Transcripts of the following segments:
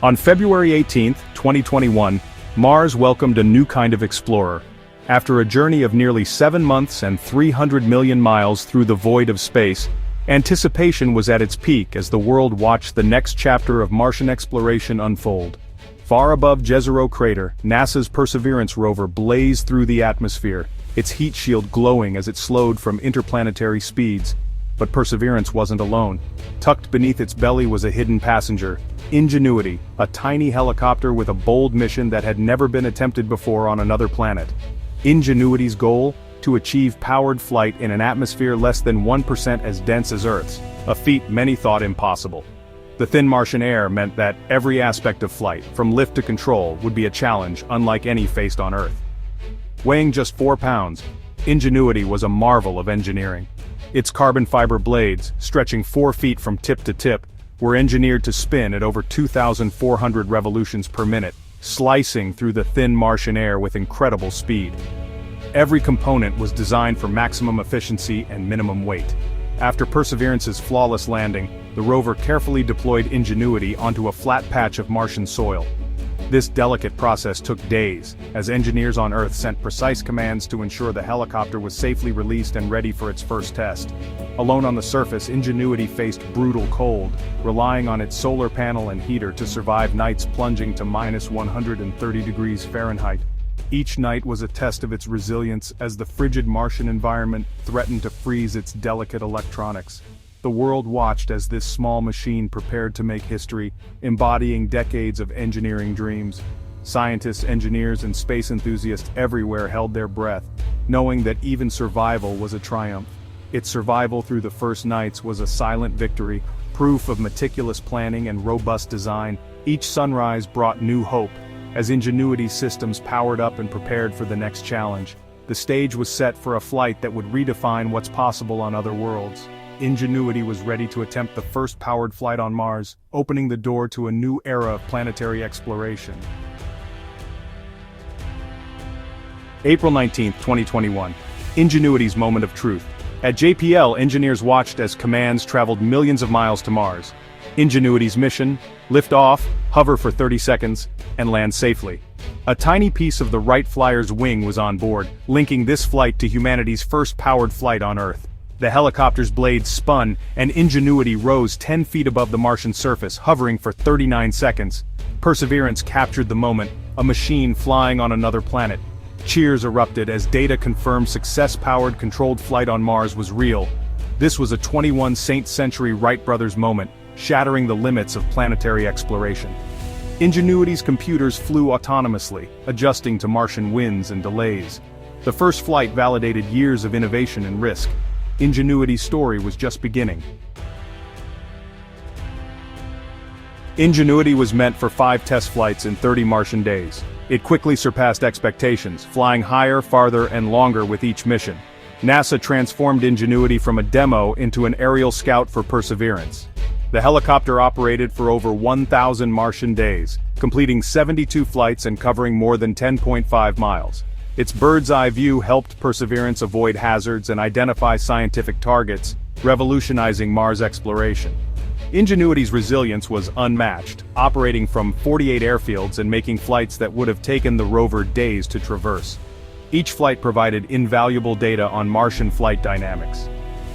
On February 18, 2021, Mars welcomed a new kind of explorer. After a journey of nearly 7 months and 300 million miles through the void of space, anticipation was at its peak as the world watched the next chapter of Martian exploration unfold. Far above Jezero crater, NASA's Perseverance rover blazed through the atmosphere, its heat shield glowing as it slowed from interplanetary speeds. But Perseverance wasn't alone. Tucked beneath its belly was a hidden passenger, Ingenuity, a tiny helicopter with a bold mission that had never been attempted before on another planet. Ingenuity's goal? To achieve powered flight in an atmosphere less than 1% as dense as Earth's, a feat many thought impossible. The thin Martian air meant that every aspect of flight, from lift to control, would be a challenge unlike any faced on Earth. Weighing just 4 pounds, Ingenuity was a marvel of engineering. Its carbon fiber blades, stretching 4 feet from tip to tip, were engineered to spin at over 2,400 revolutions per minute, slicing through the thin Martian air with incredible speed. Every component was designed for maximum efficiency and minimum weight. After Perseverance's flawless landing, the rover carefully deployed Ingenuity onto a flat patch of Martian soil. This delicate process took days, as engineers on Earth sent precise commands to ensure the helicopter was safely released and ready for its first test. Alone on the surface, Ingenuity faced brutal cold, relying on its solar panel and heater to survive nights plunging to -130 degrees Fahrenheit. Each night was a test of its resilience as the frigid Martian environment threatened to freeze its delicate electronics. The world watched as this small machine prepared to make history, embodying decades of engineering dreams. Scientists, engineers, and space enthusiasts everywhere held their breath, knowing that even survival was a triumph. Its survival through the first nights was a silent victory, proof of meticulous planning and robust design. Each sunrise brought new hope, as Ingenuity's systems powered up and prepared for the next challenge. The stage was set for a flight that would redefine what's possible on other worlds. Ingenuity was ready to attempt the first powered flight on Mars, opening the door to a new era of planetary exploration. April 19, 2021. Ingenuity's moment of truth. At JPL, engineers watched as commands traveled millions of miles to Mars. Ingenuity's mission: lift off, hover for 30 seconds, and land safely. A tiny piece of the Wright Flyer's wing was on board, linking this flight to humanity's first powered flight on Earth. The helicopter's blades spun, and Ingenuity rose 10 feet above the Martian surface, hovering for 39 seconds. Perseverance captured the moment, a machine flying on another planet. Cheers erupted as data confirmed success-powered controlled flight on Mars was real. This was a 21st century Wright brothers moment, shattering the limits of planetary exploration. Ingenuity's computers flew autonomously, adjusting to Martian winds and delays. The first flight validated years of innovation and risk. Ingenuity's story was just beginning. Ingenuity was meant for 5 test flights in 30 Martian days. It quickly surpassed expectations, flying higher, farther, and longer with each mission. NASA transformed Ingenuity from a demo into an aerial scout for Perseverance. The helicopter operated for over 1,000 Martian days, completing 72 flights and covering more than 10.5 miles. Its bird's-eye view helped Perseverance avoid hazards and identify scientific targets, revolutionizing Mars exploration. Ingenuity's resilience was unmatched, operating from 48 airfields and making flights that would have taken the rover days to traverse. Each flight provided invaluable data on Martian flight dynamics.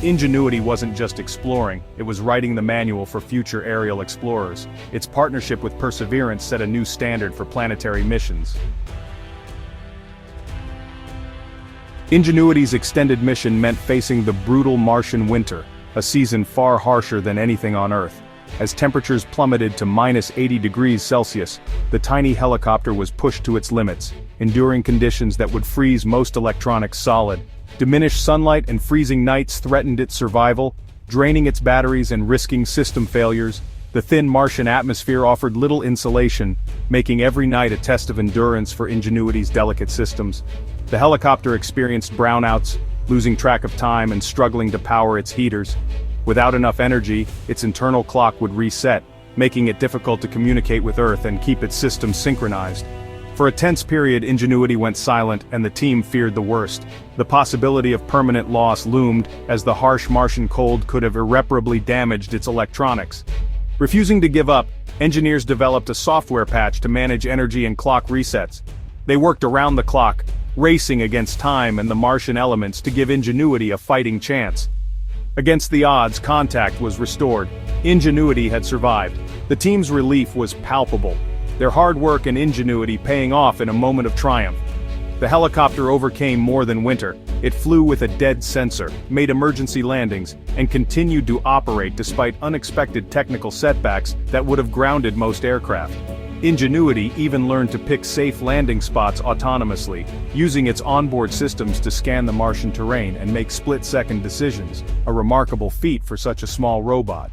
Ingenuity wasn't just exploring, it was writing the manual for future aerial explorers. Its partnership with Perseverance set a new standard for planetary missions. Ingenuity's extended mission meant facing the brutal Martian winter, a season far harsher than anything on Earth. As temperatures plummeted to -80 degrees Celsius, the tiny helicopter was pushed to its limits, enduring conditions that would freeze most electronics solid. Diminished sunlight and freezing nights threatened its survival, draining its batteries and risking system failures. The thin Martian atmosphere offered little insulation, making every night a test of endurance for Ingenuity's delicate systems. The helicopter experienced brownouts, losing track of time and struggling to power its heaters. Without enough energy, its internal clock would reset, making it difficult to communicate with Earth and keep its systems synchronized. For a tense period, Ingenuity went silent and the team feared the worst. The possibility of permanent loss loomed, as the harsh Martian cold could have irreparably damaged its electronics. Refusing to give up, engineers developed a software patch to manage energy and clock resets. They worked around the clock, racing against time and the Martian elements to give Ingenuity a fighting chance. Against the odds, contact was restored. Ingenuity had survived. The team's relief was palpable, their hard work and ingenuity paying off in a moment of triumph. The helicopter overcame more than winter. It flew with a dead sensor, made emergency landings, and continued to operate despite unexpected technical setbacks that would have grounded most aircraft. Ingenuity even learned to pick safe landing spots autonomously, using its onboard systems to scan the Martian terrain and make split-second decisions, a remarkable feat for such a small robot.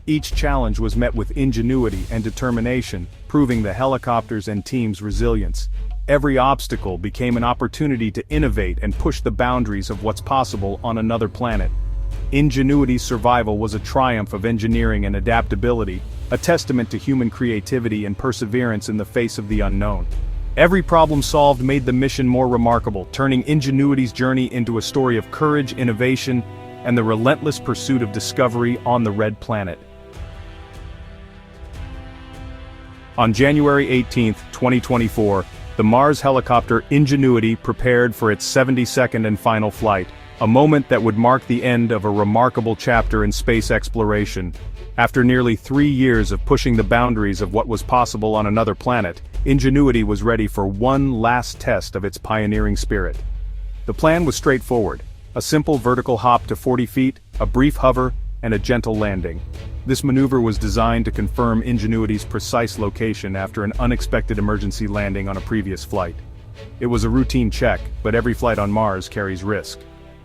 Each challenge was met with ingenuity and determination, proving the helicopter's and team's resilience. Every obstacle became an opportunity to innovate and push the boundaries of what's possible on another planet. Ingenuity's survival was a triumph of engineering and adaptability, a testament to human creativity and perseverance in the face of the unknown. Every problem solved made the mission more remarkable, turning Ingenuity's journey into a story of courage, innovation, and the relentless pursuit of discovery on the Red Planet. On January 18, 2024, the Mars helicopter Ingenuity prepared for its 72nd and final flight, a moment that would mark the end of a remarkable chapter in space exploration. After nearly 3 years of pushing the boundaries of what was possible on another planet, Ingenuity was ready for one last test of its pioneering spirit. The plan was straightforward: a simple vertical hop to 40 feet, a brief hover, and a gentle landing. This maneuver was designed to confirm Ingenuity's precise location after an unexpected emergency landing on a previous flight. It was a routine check, but every flight on Mars carries risk.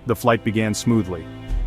The flight began smoothly.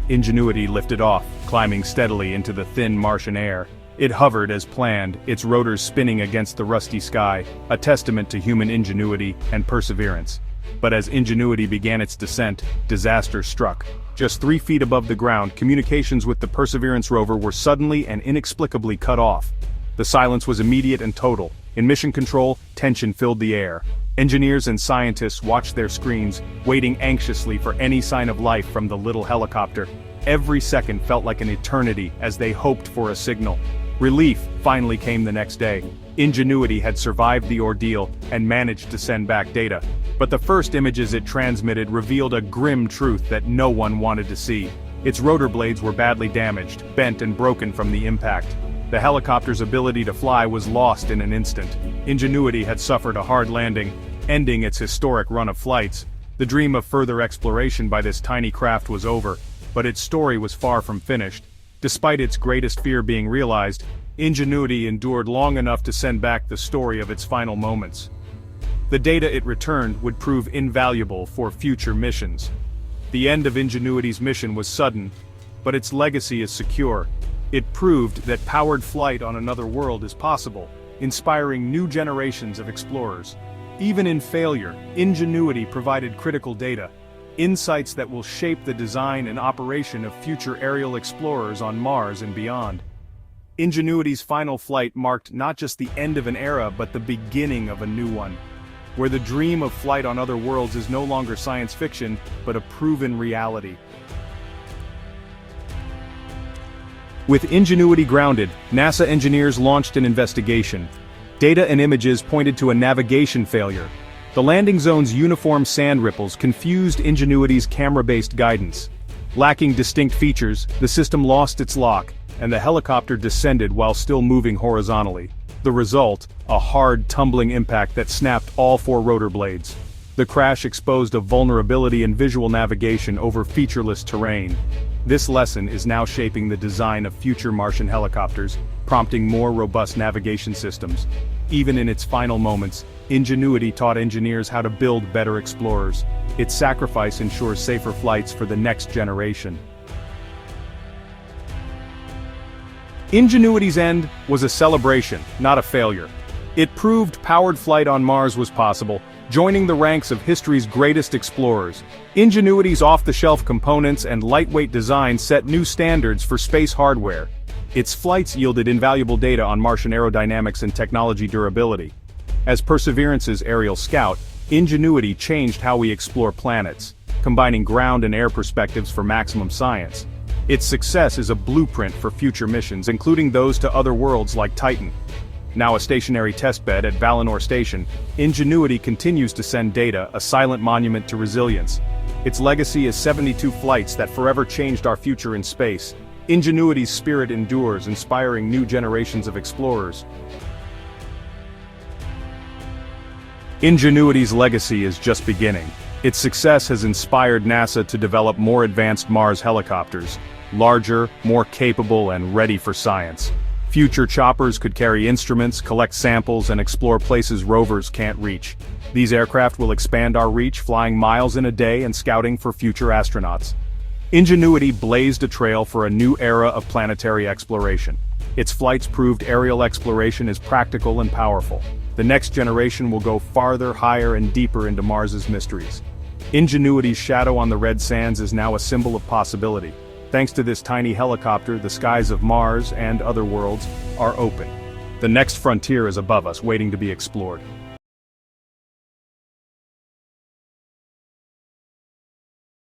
Ingenuity lifted off, climbing steadily into the thin Martian air. It hovered as planned, its rotors spinning against the rusty sky, a testament to human ingenuity and perseverance. But as Ingenuity began its descent, disaster struck. Just 3 feet above the ground, communications with the Perseverance rover were suddenly and inexplicably cut off. The silence was immediate and total. In mission control, tension filled the air. Engineers and scientists watched their screens, waiting anxiously for any sign of life from the little helicopter. Every second felt like an eternity as they hoped for a signal. Relief finally came the next day. Ingenuity had survived the ordeal and managed to send back data. But the first images it transmitted revealed a grim truth that no one wanted to see. Its rotor blades were badly damaged, bent and broken from the impact. The helicopter's ability to fly was lost in an instant. Ingenuity had suffered a hard landing, ending its historic run of flights. The dream of further exploration by this tiny craft was over, but its story was far from finished. Despite its greatest fear being realized, Ingenuity endured long enough to send back the story of its final moments. The data it returned would prove invaluable for future missions. The end of Ingenuity's mission was sudden, but its legacy is secure. It proved that powered flight on another world is possible, inspiring new generations of explorers. Even in failure, Ingenuity provided critical data, insights that will shape the design and operation of future aerial explorers on Mars and beyond. Ingenuity's final flight marked not just the end of an era but the beginning of a new one, where the dream of flight on other worlds is no longer science fiction, but a proven reality. With Ingenuity grounded, NASA engineers launched an investigation. Data and images pointed to a navigation failure. The landing zone's uniform sand ripples confused Ingenuity's camera-based guidance. Lacking distinct features, the system lost its lock, and the helicopter descended while still moving horizontally. The result, a hard, tumbling impact that snapped all 4 rotor blades. The crash exposed a vulnerability in visual navigation over featureless terrain. This lesson is now shaping the design of future Martian helicopters, prompting more robust navigation systems. Even in its final moments, Ingenuity taught engineers how to build better explorers. Its sacrifice ensures safer flights for the next generation. Ingenuity's end was a celebration, not a failure. It proved powered flight on Mars was possible, joining the ranks of history's greatest explorers. Ingenuity's off-the-shelf components and lightweight design set new standards for space hardware. Its flights yielded invaluable data on Martian aerodynamics and technology durability. As Perseverance's aerial scout, Ingenuity changed how we explore planets, combining ground and air perspectives for maximum science. Its success is a blueprint for future missions, including those to other worlds like Titan. Now a stationary testbed at Valinor Station, Ingenuity continues to send data, a silent monument to resilience. Its legacy is 72 flights that forever changed our future in space. Ingenuity's spirit endures, inspiring new generations of explorers. Ingenuity's legacy is just beginning. Its success has inspired NASA to develop more advanced Mars helicopters, larger, more capable, and ready for science. Future choppers could carry instruments, collect samples, and explore places rovers can't reach. These aircraft will expand our reach, flying miles in a day and scouting for future astronauts. Ingenuity blazed a trail for a new era of planetary exploration. Its flights proved aerial exploration is practical and powerful. The next generation will go farther, higher, and deeper into Mars's mysteries. Ingenuity's shadow on the red sands is now a symbol of possibility. Thanks to this tiny helicopter, the skies of Mars and other worlds are open. The next frontier is above us, waiting to be explored.